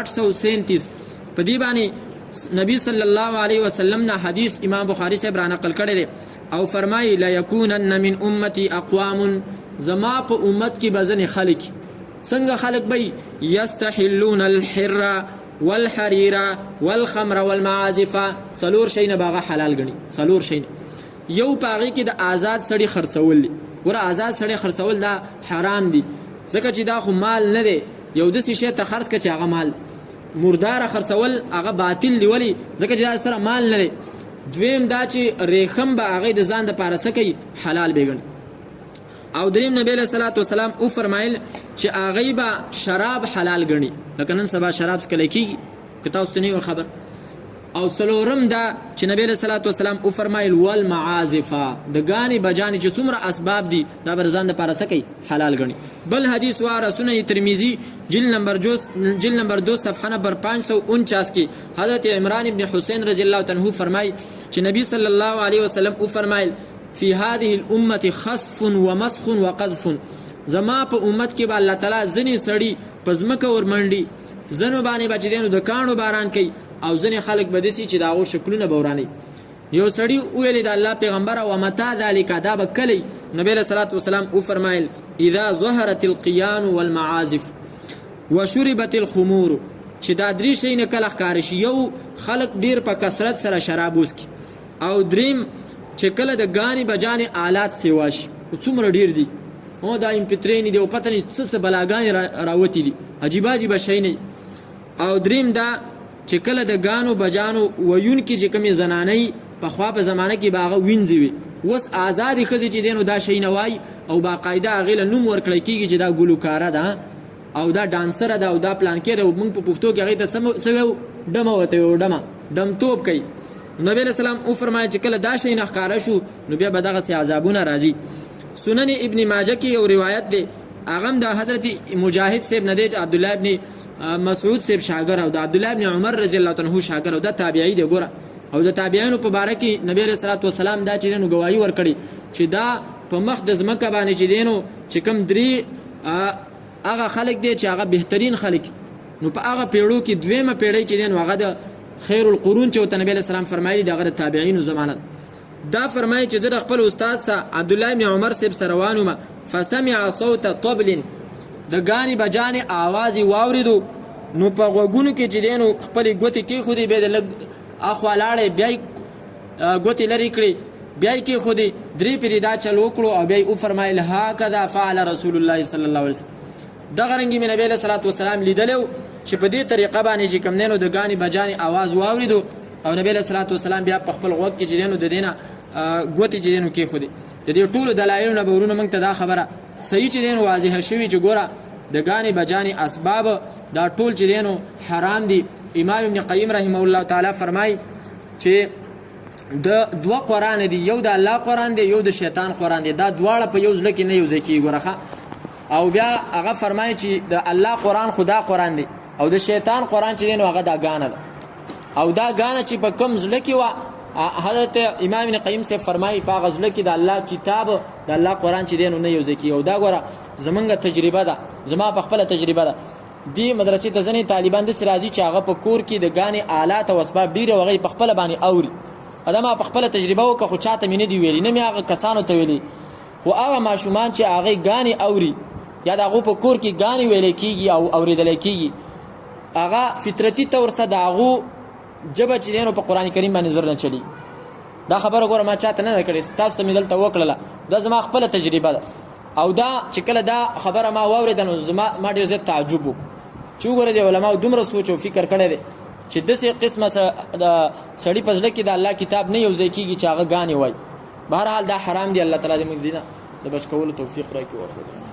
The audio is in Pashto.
837 په دې باندې نبی صلی الله علیه وسلم نه حدیث امام بخاری صاحب را نقل کړی دی او فرمایي لا یکونن من امتی اقوام زما په امت کې بزن خلق څنګه خلق به یستحلون الحر والحرير والخمر والمعازف څلور شیونه باغه حلال غني څلور شیونه یو پاغي کې د آزاد سړی خرڅول ور آزاد سړی خرڅول دا حرام دي ځکه چې دا خو مال نه دی یو د شي ته خرڅ کچ هغه مال مردار خرڅول هغه باطل دی ولی ځکه چې سره مال نه دی دویم دا چې ریخم به هغه د ځان د پاره سکی حلال بیګن او دریم نبی له صلوات و سلام او فرمایل چې هغه به شراب حلال غني لکه نن سبا شراب سکل کی کتاب ستنی خبر او څلورم دا چې نبی له صلوات و سلام او فرمایل والمعازف د غانی بجانی چې څومره اسباب دي دا بر ځان د پاره سکی حلال غني بل حدیث واره سنن ترمذی جلد نمبر 2 صفحه نمبر 549 کې حضرت عمران ابن حسین رضی الله عنه فرمای چې نبی صلی الله علیه وسلم او فرمایل فی هذه الامه خسف ومسخ وقذف زما په امت کې به الله تعالی ځنی سړی پزمکه ور منډي زنو باندې بچیدنو د کانو باران کوي او ځنی خلق بدسي چې داغو شکلونه بوراني یو سړی ویل د الله پیغمبر او متا ذالک دا بکلی نبی له صلوات و سلام او فرمایل اذا ظهرت القيان والمعازف وشربت الخمور چې دا درې شي نه کله ښکار شي یو خلق ډیر په کثرت سره شراب وسکي او دریم چې کله د غانی بجانی آلات سیواش څومره ډیر دي او دا امپټرین دی او پته نه څه بلاګانی راوتی دي عجیب عجیب شي نه او دریم دا چې کله د غانو بجانو ویون کې چې کمی زنانې په خوا په زمانه کې باغه وینځي وي وس آزادي خزي چې دینو دا شي نه وای او باقاعده غیله نوم ورکړی کیږي چې دا ګلوکاره ده او دا ډانسر ده او دا پلان کې ده موږ په پښتو کې هغه ته سمو دمه وته دم توپ کوي نبی له سلام او فرمایي چې کله دا شي نه ښکارا شو نو بیا به دغه سي عذابونه راځي سنن ابن ماجه کې یو روایت ده اغم د حضرت مجاهد صاحب نه دی عبد الله ابن مسعود صاحب شاګر او د عبد الله ابن عمر رضی الله عنه شاګر او د تابعی دی ګوره او د تابعینو په باره کې نبی رسول الله والسلام دا چې نو گواہی ورکړي چې دا په مخ د زمکه باندې چې دینو چې کم درې هغه خلک دی چې هغه بهترین خلک نو په هغه پیړو کې دویمه پیړۍ چې دین هغه د خیر القرون چې نبی رسول الله فرمایي دغه تابعینو زمانت دا فرمایي چې د خپل استاد سره عبد الله ابن عمر صاحب سروانو ما فسمع صوت طبل د غانی بجاني आवाज واوریدو نو په غوګونو کې چې دینو خپل ګوتې کې خو دې به د اخوا لاړې بیا ګوتې لري کړې بیا کې خو دې درې پیری دا چلو کړو او بیا او فرمایل هکذا فعل رسول الله صلی الله علیه وسلم دغه رنګي مې نبی له صلوات و سلام لیدلو چې په دې طریقه باندې چې کم نینو د غانی بجاني आवाज واوریدو او نبی له صلوات و سلام بیا په خپل غوږ کې چې دینو د دینه ګوتې چې دینو کې خو دې د دې ټولو دلایلو نه ورونه موږ ته دا خبره صحیح چې دینو واضح شوی چې ګوره د غانی بجانی اسباب دا ټول چې دینو حرام دي امام ابن قیم رحمه الله تعالی فرمای چې د دوه قران دي یو د الله قران دی یو د شیطان قران دی دا دواړه په یو ځل کې نه یو ځکه ګوره او بیا هغه فرمای چې د الله قران خدا قران دی او د شیطان قران چې دینو هغه دا غانه ده او دا غانه چې په کوم ځل کې وا حضرت امام ابن قیم سے فرمایي په غزله کې د الله کتاب د الله قران چې دینو نه یو ځکه او دا ګوره زمونږه تجربه ده زما په خپل تجربه ده دی مدرسې ته ځنې طالبان د سرازي چې هغه په کور کې د غاني آلات او اسباب ډیره وغي په خپل باندې اوري ادمه په خپل تجربه وکړه خو چاته مینه دی ویلي نه می هغه کسانو ته ویلي خو هغه ماشومان چې هغه غاني اوري یا دغه په کور کې غاني ویل کیږي او اوریدل کیږي هغه فطرتي تور صد هغه جبه چې دینو په قران کریم باندې زر نه چلی دا خبره ګوره ما چاته نه کړې تاسو ته مدلته وکړه دا زما خپل تجربه ده او دا چې کله دا خبره ما واوریدل زما ما ډیر زیات تعجب چې وګوره د علماء دومره سوچ او فکر کړی دی چې دغه قسمه د سړی پزله کې د الله کتاب نه یو ځای کیږي چې هغه غاني وای بهر حال دا حرام دی الله تعالی دې موږ دینه د بچ کولو توفیق راکړي ورکړي